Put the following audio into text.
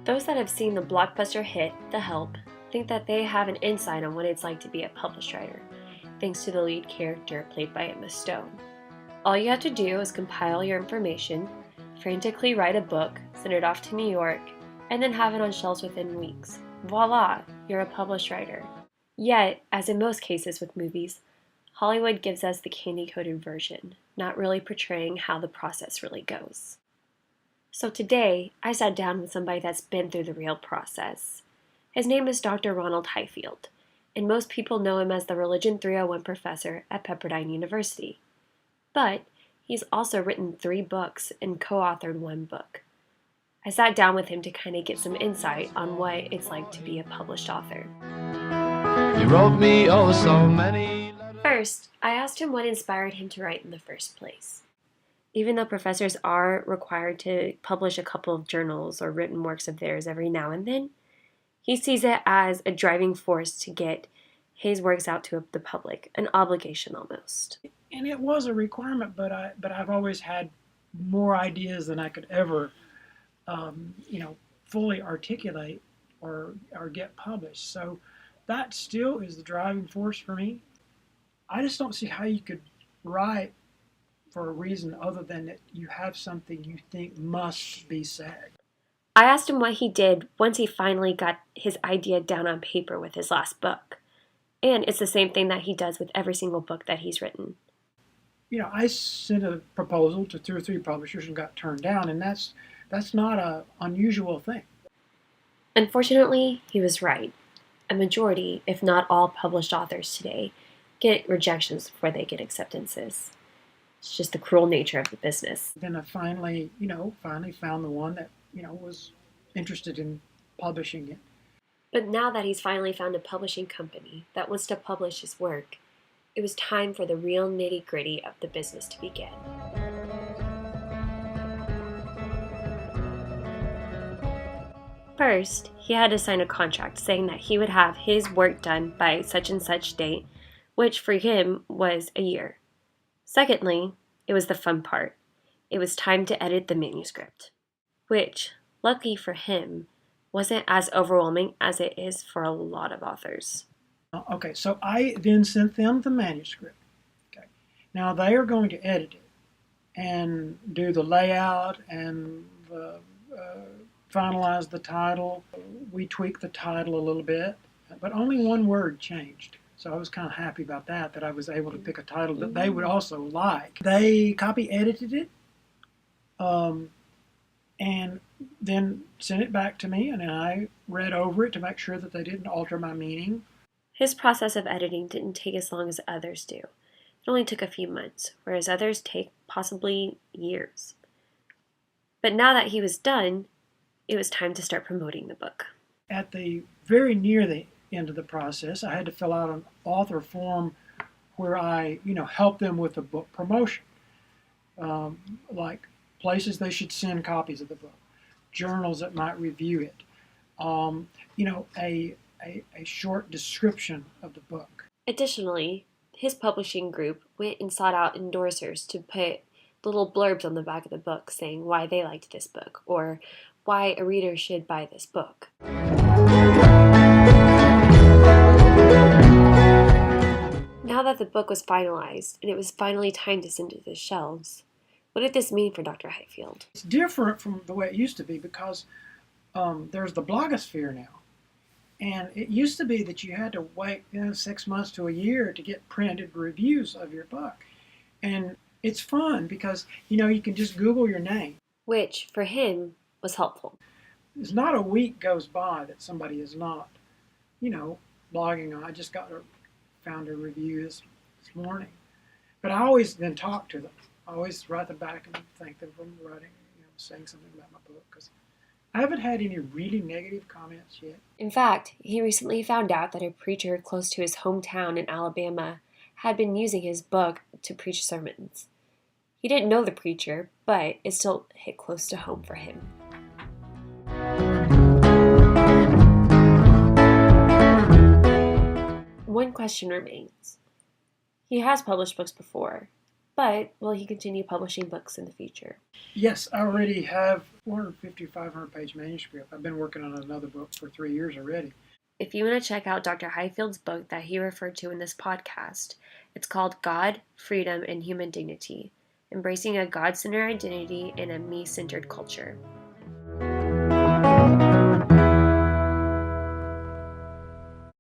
Those that have seen the blockbuster hit, The Help, think that they have an insight on what it's like to be a published writer, thanks to the lead character played by Emma Stone. All you have to do is compile your information, frantically write a book, send it off to New York, and then have it on shelves within weeks. Voila, you're a published writer. Yet, as in most cases with movies, Hollywood gives us the candy-coated version, not really portraying how the process really goes. So today, I sat down with somebody that's been through the real process. His name is Dr. Ronald Highfield, and most people know him as the Religion 301 professor at Pepperdine University. But he's also written 3 books and co-authored 1 book. I sat down with him to kind of get some insight on what it's like to be a published author. You wrote me oh so many. First, I asked him what inspired him to write in the first place. Even though professors are required to publish a couple of journals or written works of theirs every now and then, he sees it as a driving force to get his works out to the public, an obligation almost. And it was a requirement, but I've always had more ideas than I could ever, fully articulate or get published. So that still is the driving force for me. I just don't see how you could write for a reason other than that you have something you think must be said. I asked him what he did once he finally got his idea down on paper with his last book. And it's the same thing that he does with every single book that he's written. I sent a proposal to 2 or 3 publishers and got turned down, and that's not an unusual thing. Unfortunately, he was right. A majority, if not all published authors today, get rejections before they get acceptances. It's just the cruel nature of the business. Then I finally found the one that, was interested in publishing it. But now that he's finally found a publishing company that wants to publish his work, it was time for the real nitty-gritty of the business to begin. First, he had to sign a contract saying that he would have his work done by such and such date, which for him was a year. Secondly, it was the fun part. It was time to edit the manuscript, which, lucky for him, wasn't as overwhelming as it is for a lot of authors. Okay, so I then sent them the manuscript. Okay, now they are going to edit it and do the layout and finalize the title. We tweaked the title a little bit, but only one word changed. So I was kind of happy about that I was able to pick a title that they would also like. They copy edited it and then sent it back to me, and I read over it to make sure that they didn't alter my meaning. His process of editing didn't take as long as others do. It only took a few months, whereas others take possibly years. But now that he was done, it was time to start promoting the book. At the very near the end of the process, I had to fill out an author form where I, help them with the book promotion, like places they should send copies of the book, journals that might review it, a short description of the book. Additionally, his publishing group went and sought out endorsers to put little blurbs on the back of the book saying why they liked this book or why a reader should buy this book. Now that the book was finalized and it was finally time to send it to the shelves, what did this mean for Dr. Highfield? It's different from the way it used to be because there's the blogosphere now. And it used to be that you had to wait 6 months to a year to get printed reviews of your book. And it's fun because, you can just Google your name. Which, for him, was helpful. There's not a week goes by that somebody is not, blogging on. I just found a review this morning. But I always then talk to them. I always write them back and thank them for writing, saying something about my book. Because I haven't had any really negative comments yet. In fact, he recently found out that a preacher close to his hometown in Alabama had been using his book to preach sermons. He didn't know the preacher, but it still hit close to home for him. One question remains. He has published books before, but will he continue publishing books in the future? Yes, I already have 450, 500-page manuscript. I've been working on another book for 3 years already. If you want to check out Dr. Highfield's book that he referred to in this podcast, it's called God, Freedom, and Human Dignity: Embracing a God-Centered Identity in a Me-Centered Culture.